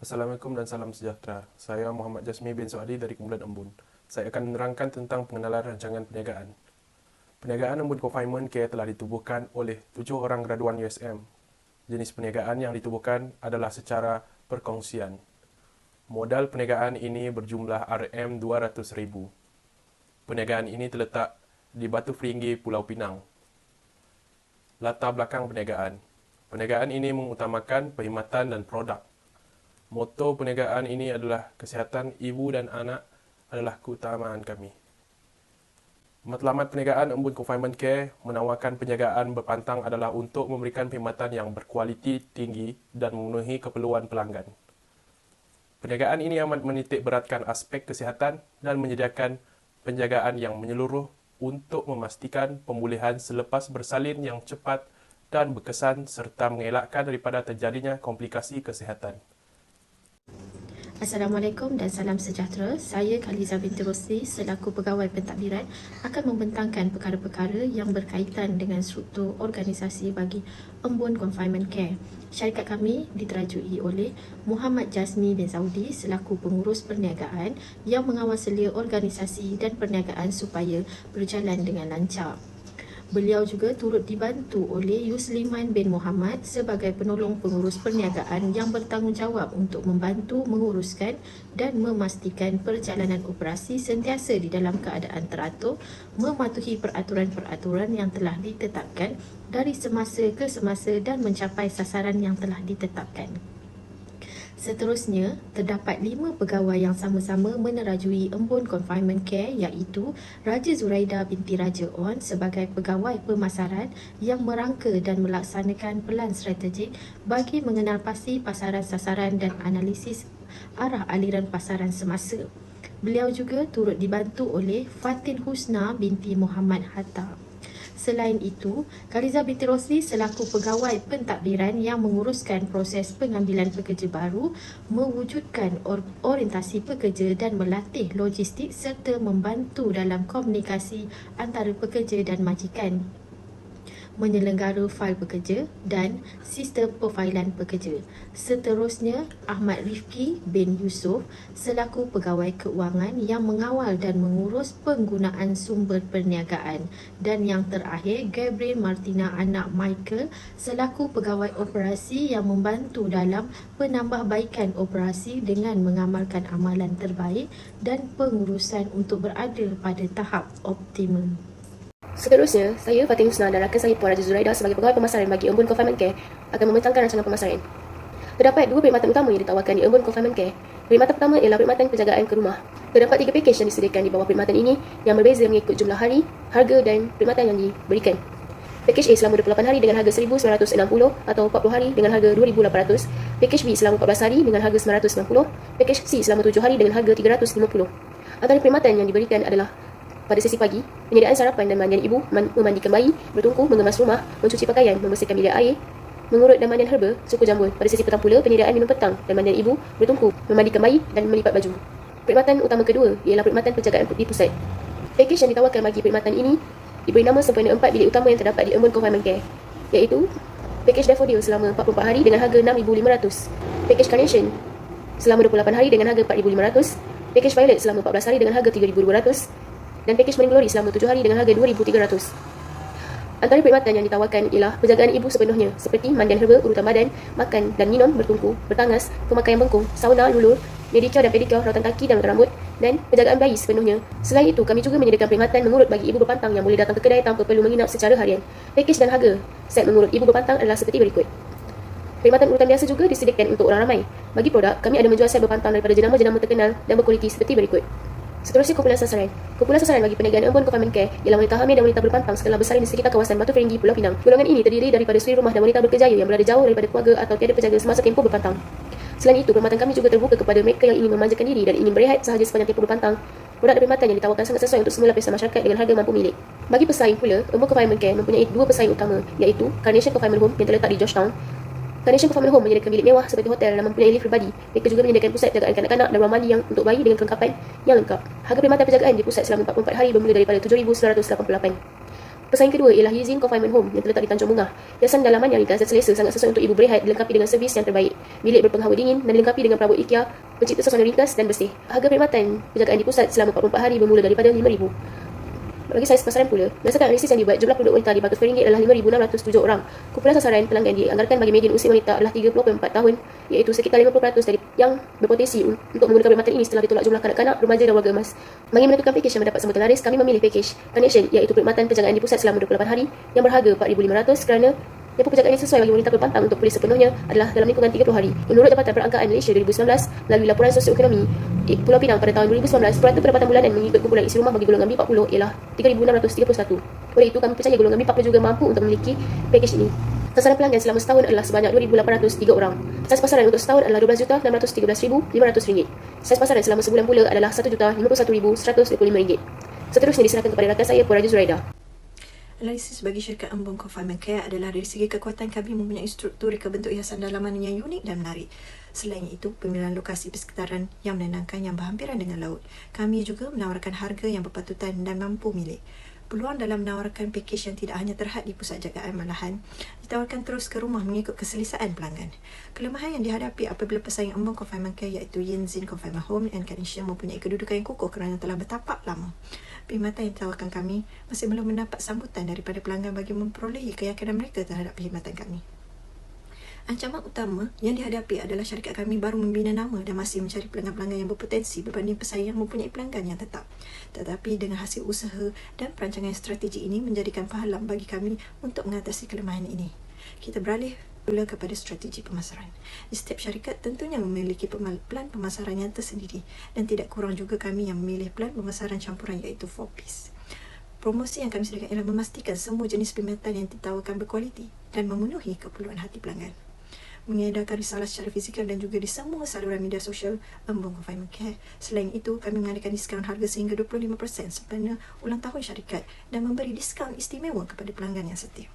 Assalamualaikum dan salam sejahtera. Saya Muhammad Jasmi bin Soadi dari Kumpulan Embun. Saya akan menerangkan tentang pengenalan rancangan perniagaan. Perniagaan Embun Confinement Care telah ditubuhkan oleh 7 orang graduan USM. Jenis perniagaan yang ditubuhkan adalah secara perkongsian. Modal perniagaan ini berjumlah RM200,000. Perniagaan ini terletak di Batu Feringgi, Pulau Pinang. Latar belakang perniagaan. Perniagaan ini mengutamakan perkhidmatan dan produk. Moto perniagaan ini adalah kesihatan ibu dan anak adalah keutamaan kami. Matlamat perniagaan Embun Confinement Care menawarkan penjagaan berpantang adalah untuk memberikan perkhidmatan yang berkualiti tinggi dan memenuhi keperluan pelanggan. Perniagaan ini amat menitik beratkan aspek kesihatan dan menyediakan penjagaan yang menyeluruh untuk memastikan pemulihan selepas bersalin yang cepat dan berkesan serta mengelakkan daripada terjadinya komplikasi kesihatan. Assalamualaikum dan salam sejahtera. Saya Khaliza binti Rosli selaku pegawai pentadbiran akan membentangkan perkara-perkara yang berkaitan dengan struktur organisasi bagi Embun Confinement Care. Syarikat kami diterajui oleh Muhammad Jasmi bin Saudi selaku pengurus perniagaan yang mengawal selia organisasi dan perniagaan supaya berjalan dengan lancar. Beliau juga turut dibantu oleh Yusliman bin Muhammad sebagai penolong pengurus perniagaan yang bertanggungjawab untuk membantu menguruskan dan memastikan perjalanan operasi sentiasa di dalam keadaan teratur, mematuhi peraturan-peraturan yang telah ditetapkan dari semasa ke semasa dan mencapai sasaran yang telah ditetapkan. Seterusnya, terdapat 5 pegawai yang sama-sama menerajui Embun Confinement Care iaitu Raja Zuraida binti Raja On sebagai pegawai pemasaran yang merangka dan melaksanakan pelan strategik bagi mengenal pasti pasaran sasaran dan analisis arah aliran pasaran semasa. Beliau juga turut dibantu oleh Fatin Husna binti Muhammad Hatta. Selain itu, Khaliza binti Rosli selaku pegawai pentadbiran yang menguruskan proses pengambilan pekerja baru, mewujudkan orientasi pekerja dan melatih logistik serta membantu dalam komunikasi antara pekerja dan majikan, menyelenggara fail pekerja dan sistem profilan pekerja. Seterusnya, Ahmad Rifki bin Yusof selaku pegawai keuangan yang mengawal dan mengurus penggunaan sumber perniagaan. Dan yang terakhir, Gabriel Martina anak Michael selaku pegawai operasi yang membantu dalam penambahbaikan operasi dengan mengamalkan amalan terbaik dan pengurusan untuk berada pada tahap optimum. Seterusnya, saya Fatin Husna dan rakan saya Puan Raja Zuraida sebagai pegawai pemasaran bagi Embun Confinement Care akan membentangkan rancangan pemasaran. Terdapat 2 perkhidmatan utama yang ditawarkan di Embun Confinement Care. Perkhidmatan pertama ialah perkhidmatan penjagaan ke rumah. Terdapat 3 pakej yang disediakan di bawah perkhidmatan ini yang berbeza mengikut jumlah hari, harga dan perkhidmatan yang diberikan. Pakej A selama 28 hari dengan harga RM1,960 atau 40 hari dengan harga RM2,800. Pakej B selama 14 hari dengan harga RM990. Pakej C selama 7 hari dengan harga RM350. Antara perkhidmatan yang diberikan adalah pada sesi pagi, penyediaan sarapan dan mandian ibu, memandikan bayi, bertungku, mengemas rumah, mencuci pakaian, membersihkan bilik air, mengurut dan mandian herba, suku jambul. Pada sesi petang pula, penyediaan minum petang dan mandian ibu, bertungku, memandikan bayi dan melipat baju. Perkhidmatan utama kedua ialah perkhidmatan penjagaan di pusat. Pakej yang ditawarkan bagi perkhidmatan ini diberi nama sempena 4 bilik utama yang terdapat di Embun Confinement Care, iaitu pakej Daffodil selama 44 hari dengan harga RM6,500, pakej Carnation selama 28 hari dengan harga RM4,500, pakej Violet selama 14 hari dengan harga RM3,200, dan pakej Morning Glory selama 7 hari dengan harga RM2,300. Antara perkhidmatan yang ditawarkan ialah penjagaan ibu sepenuhnya seperti mandian herba, urutan badan, makan dan minum, bertungku, bertangas, pemakaian bengkung, sauna, lulur, medicure dan pedicure, rawatan kaki dan rawatan rambut, dan penjagaan bayi sepenuhnya. Selain itu, kami juga menyediakan perkhidmatan mengurut bagi ibu berpantang yang boleh datang ke kedai tanpa perlu menginap secara harian. Pakej dan harga set mengurut ibu berpantang adalah seperti berikut. Perkhidmatan urutan biasa juga disediakan untuk orang ramai. Bagi produk, kami ada menjual set berpantang daripada jenama-jenama terkenal dan berkualiti seperti berikut. Seterusnya, kumpulan sasaran. Kumpulan sasaran bagi perniagaan Embun Confinement Care ialah wanita hamil dan wanita berpantang setelah bersalin di sekitar kawasan Batu Feringgi, Pulau Pinang. Golongan ini terdiri daripada suri rumah dan wanita berkerjaya yang berada jauh daripada keluarga atau tiada penjaga semasa tempoh berpantang. Selain itu, perkhidmatan kami juga terbuka kepada mereka yang ingin memanjakan diri dan ingin berehat sahaja sepanjang tempoh berpantang. Produk dan perkhidmatan yang ditawarkan sangat sesuai untuk semua lapisan masyarakat dengan harga mampu milik. Bagi pesaing pula, Embun Confinement Care mempunyai 2 pesaing utama, iaitu Carnation Confinement Home yang terletak di Georgetown. Carnation Confinement Home menyediakan bilik mewah seperti hotel dan mempunyai lift pribadi. Mereka juga menyediakan pusat jagaan kanak-kanak dan ruang mandi yang untuk bayi dengan kelengkapan yang lengkap. Harga perkhidmatan penjagaan di pusat selama 44 hari bermula daripada RM7,988. Pesaing kedua ialah Yizin Confinement Home yang terletak di Tanjung Bungah. Hiasan dalaman yang ringkas dan selesa sangat sesuai untuk ibu berehat, dilengkapi dengan servis yang terbaik. Bilik berpenghawa dingin dan dilengkapi dengan perabot IKEA, pencipta suasana ringkas dan bersih. Harga perkhidmatan penjagaan di pusat selama 44 hari bermula daripada RM5,000. Bagi saiz pasaran pula, berdasarkan analisis yang dibuat, jumlah penduduk wanita di Batu Ferringhi adalah 5,607 orang. Kumpulan sasaran pelanggan dianggarkan bagi median usia wanita adalah 34 tahun, iaitu sekitar 50% dari yang berpotensi untuk menggunakan perkhidmatan ini setelah ditolak jumlah kanak-kanak, remaja dan warga emas. Bagi menentukan pakej yang mendapat sambutan laris, kami memilih pakej Connection, iaitu perkhidmatan penjagaan di pusat selama 28 hari yang berharga RM4,500 kerana tempoh penjagaan yang sesuai bagi wanita berpantang untuk pulih sepenuhnya adalah dalam lingkungan 30 hari. Menurut Jabatan Perangkaan Malaysia 2019, melalui laporan sosioekonomi Pulau Pinang pada tahun 2019, peratus pendapatan bulanan mengikut kumpulan isi rumah bagi golongan B40 ialah RM3,631. Oleh itu, kami percaya golongan B40 juga mampu untuk memiliki pakej ini. Sasaran pelanggan selama setahun adalah sebanyak 2,803 orang. Saiz pasaran untuk setahun adalah RM12,613,500. Saiz pasaran selama sebulan pula adalah RM1,051,125. Seterusnya diserahkan kepada rakan saya, Puan Raja Zuraida. Analisis bagi syarikat Embun Confinement Care adalah dari segi kekuatan kami mempunyai struktur reka bentuk hiasan dalaman yang unik dan menarik. Selain itu, pemilihan lokasi persekitaran yang menenangkan yang berhampiran dengan laut. Kami juga menawarkan harga yang berpatutan dan mampu milik. Peluang dalam menawarkan pakej yang tidak hanya terhad di pusat jagaan, malahan ditawarkan terus ke rumah mengikut keselesaan pelanggan. Kelemahan yang dihadapi apabila pesaing Embun Confinement Care iaitu Yinzin Confinement Home and Connection mempunyai kedudukan yang kukuh kerana telah bertapak lama. Perkhidmatan yang ditawarkan kami masih belum mendapat sambutan daripada pelanggan bagi memperolehi keyakinan mereka terhadap perkhidmatan kami. Ancaman utama yang dihadapi adalah syarikat kami baru membina nama dan masih mencari pelanggan-pelanggan yang berpotensi berbanding pesaing yang mempunyai pelanggan yang tetap. Tetapi dengan hasil usaha dan perancangan strategi ini menjadikan penghalang bagi kami untuk mengatasi kelemahan ini. Kita beralih pula kepada strategi pemasaran. Di setiap syarikat tentunya memiliki plan pemasaran yang tersendiri dan tidak kurang juga kami yang memilih plan pemasaran campuran iaitu 4Ps. Promosi yang kami sediakan ialah memastikan semua jenis perkhidmatan yang ditawarkan berkualiti dan memenuhi keperluan hati pelanggan. Mengedarkan risalah secara fizikal dan juga di semua saluran media sosial Embun Confinement Care. Selain itu, kami mengadakan diskaun harga sehingga 25% sempena ulang tahun syarikat dan memberi diskaun istimewa kepada pelanggan yang setia.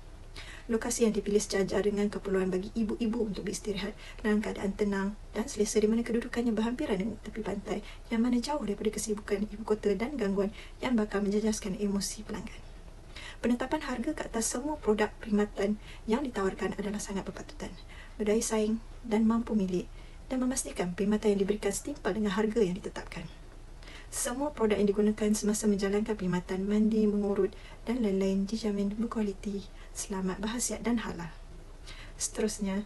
Lokasi yang dipilih sejajar dengan keperluan bagi ibu-ibu untuk beristirahat dalam keadaan tenang dan selesa di mana kedudukannya berhampiran dengan tepi pantai yang mana jauh daripada kesibukan ibu kota dan gangguan yang bakal menjejaskan emosi pelanggan. Penetapan harga ke atas semua produk perkhidmatan yang ditawarkan adalah sangat berpatutan, berdaya saing dan mampu milik dan memastikan perkhidmatan yang diberikan setimpal dengan harga yang ditetapkan. Semua produk yang digunakan semasa menjalankan perkhidmatan mandi, mengurut dan lain-lain dijamin berkualiti, selamat, berkhasiat dan halal. Seterusnya,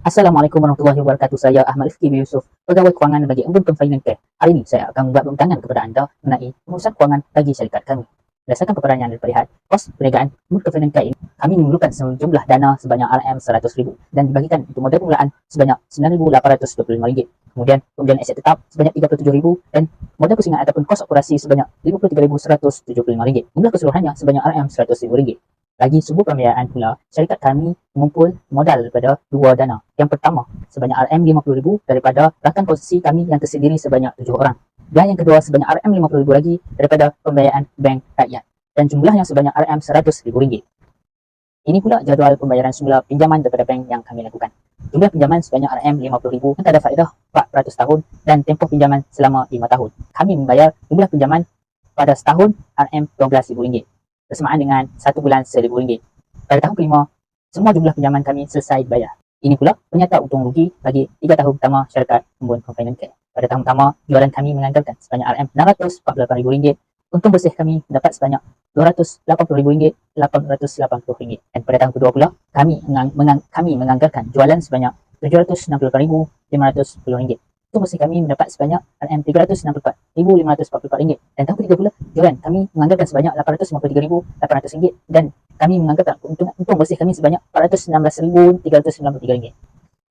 Assalamualaikum warahmatullahi wabarakatuh. Saya Ahmad Rifki bin Yusuf, pegawai kewangan bagi Embun Confinement Care. Hari ini saya akan membuat pembentangan kepada anda mengenai pengurusan kewangan bagi syarikat kami. Berdasarkan paparan yang terlihat, kos perniagaan Embun Confinement Care ini, kami memerlukan sejumlah dana sebanyak RM100,000 dan dibagikan untuk modal permulaan sebanyak RM9,825. Kemudian aset tetap sebanyak RM37,000 dan modal pusingan ataupun kos operasi sebanyak RM53,175. Jumlah keseluruhannya sebanyak RM100,000. Lagi subuh pembiayaan pula, syarikat kami mengumpul modal daripada dua dana. Yang pertama, sebanyak RM50,000 daripada rakan kongsi kami yang terdiri sebanyak 7 orang. Dan yang kedua, sebanyak RM50,000 lagi daripada pembiayaan bank rakyat. Dan jumlahnya sebanyak RM100,000. Ini pula jadual pembayaran semula pinjaman daripada bank yang kami lakukan. Jumlah pinjaman sebanyak RM50,000 antara faedah 400 tahun dan tempoh pinjaman selama 5 tahun. Kami membayar jumlah pinjaman pada setahun RM12,000. Bersamaan dengan 1 bulan RM1,000. Pada tahun kelima, semua jumlah pinjaman kami selesai bayar. Ini pula penyata untung rugi bagi 3 tahun pertama syarikat Embun Confinement Care. Pada tahun pertama, jualan kami menganggarkan sebanyak RM648,000. Untung bersih kami mendapat sebanyak RM280,000, RM880. Dan pada tahun kedua pula, kami menganggarkan jualan sebanyak RM768,510. Untung bersih kami mendapat sebanyak RM364,544. Dan tahun ketiga pula, jualan kami menganggarkan sebanyak RM853,800 dan kami menganggarkan untung bersih kami sebanyak RM416,393.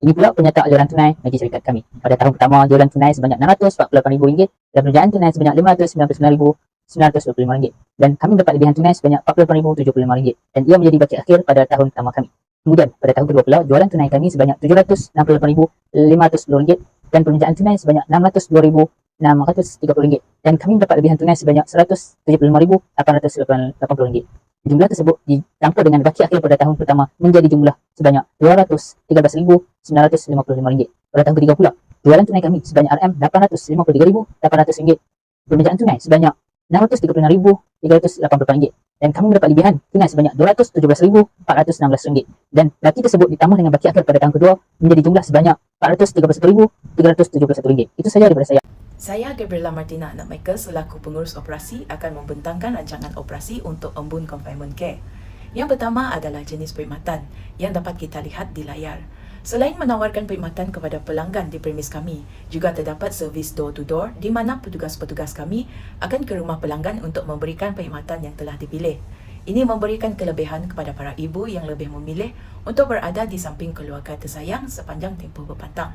Ini pula penyataan jualan tunai bagi syarikat kami. Pada tahun pertama, jualan tunai sebanyak RM648,000 dan penjualan tunai sebanyak RM599,925. Dan kami mendapat lebihan tunai sebanyak RM48,075 dan ia menjadi bajet akhir pada tahun pertama kami. Kemudian, pada tahun kedua pula, jualan tunai kami sebanyak RM768,510 dan penunjaan tunai sebanyak RM602,630 dan kami mendapat lebihan tunai sebanyak RM175,880. Jumlah tersebut dicampur dengan baki akhir pada tahun pertama menjadi jumlah sebanyak RM213,955. Pada tahun ketiga pula, jualan tunai kami sebanyak RM853,800, penunjaan tunai sebanyak RM636,388 dan kamu mendapat lebihan tunai sebanyak RM217,416 dan baki tersebut ditambah dengan baki akhir pada tahun kedua menjadi jumlah sebanyak RM431,371. Itu saja daripada saya. Saya Gabriela Martina Anak Michael selaku pengurus operasi akan membentangkan rancangan operasi untuk embun confinement care. Yang pertama adalah jenis perkhidmatan yang dapat kita lihat di layar. Selain menawarkan perkhidmatan kepada pelanggan di premis kami, juga terdapat servis door-to-door di mana petugas-petugas kami akan ke rumah pelanggan untuk memberikan perkhidmatan yang telah dipilih. Ini memberikan kelebihan kepada para ibu yang lebih memilih untuk berada di samping keluarga tersayang sepanjang tempoh berpantang.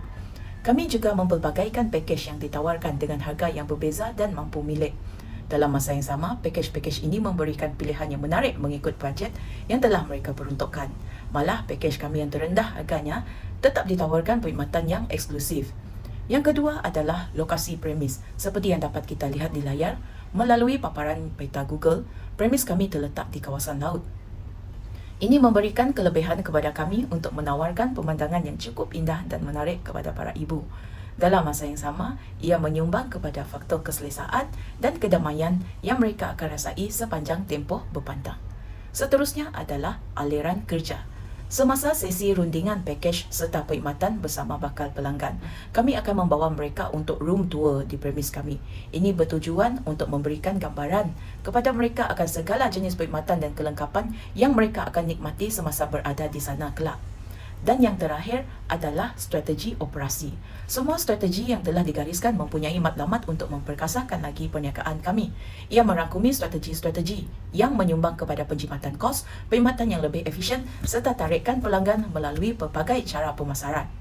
Kami juga mempelbagaikan pakej yang ditawarkan dengan harga yang berbeza dan mampu milik. Dalam masa yang sama, pakej-pakej ini memberikan pilihan yang menarik mengikut bajet yang telah mereka peruntukkan. Malah, pakej kami yang terendah harganya tetap ditawarkan perkhidmatan yang eksklusif. Yang kedua adalah lokasi premis. Seperti yang dapat kita lihat di layar, melalui paparan peta Google, premis kami terletak di kawasan laut. Ini memberikan kelebihan kepada kami untuk menawarkan pemandangan yang cukup indah dan menarik kepada para ibu. Dalam masa yang sama, ia menyumbang kepada faktor keselesaan dan kedamaian yang mereka akan rasai sepanjang tempoh berpantang. Seterusnya adalah aliran kerja. Semasa sesi rundingan pakej serta perkhidmatan bersama bakal pelanggan, kami akan membawa mereka untuk room tour di premis kami. Ini bertujuan untuk memberikan gambaran kepada mereka akan segala jenis perkhidmatan dan kelengkapan yang mereka akan nikmati semasa berada di sana kelak. Dan yang terakhir adalah strategi operasi. Semua strategi yang telah digariskan mempunyai matlamat untuk memperkasakan lagi perniagaan kami. Ia merangkumi strategi-strategi yang menyumbang kepada penjimatan kos, perkhidmatan yang lebih efisien serta tarikan pelanggan melalui pelbagai cara pemasaran.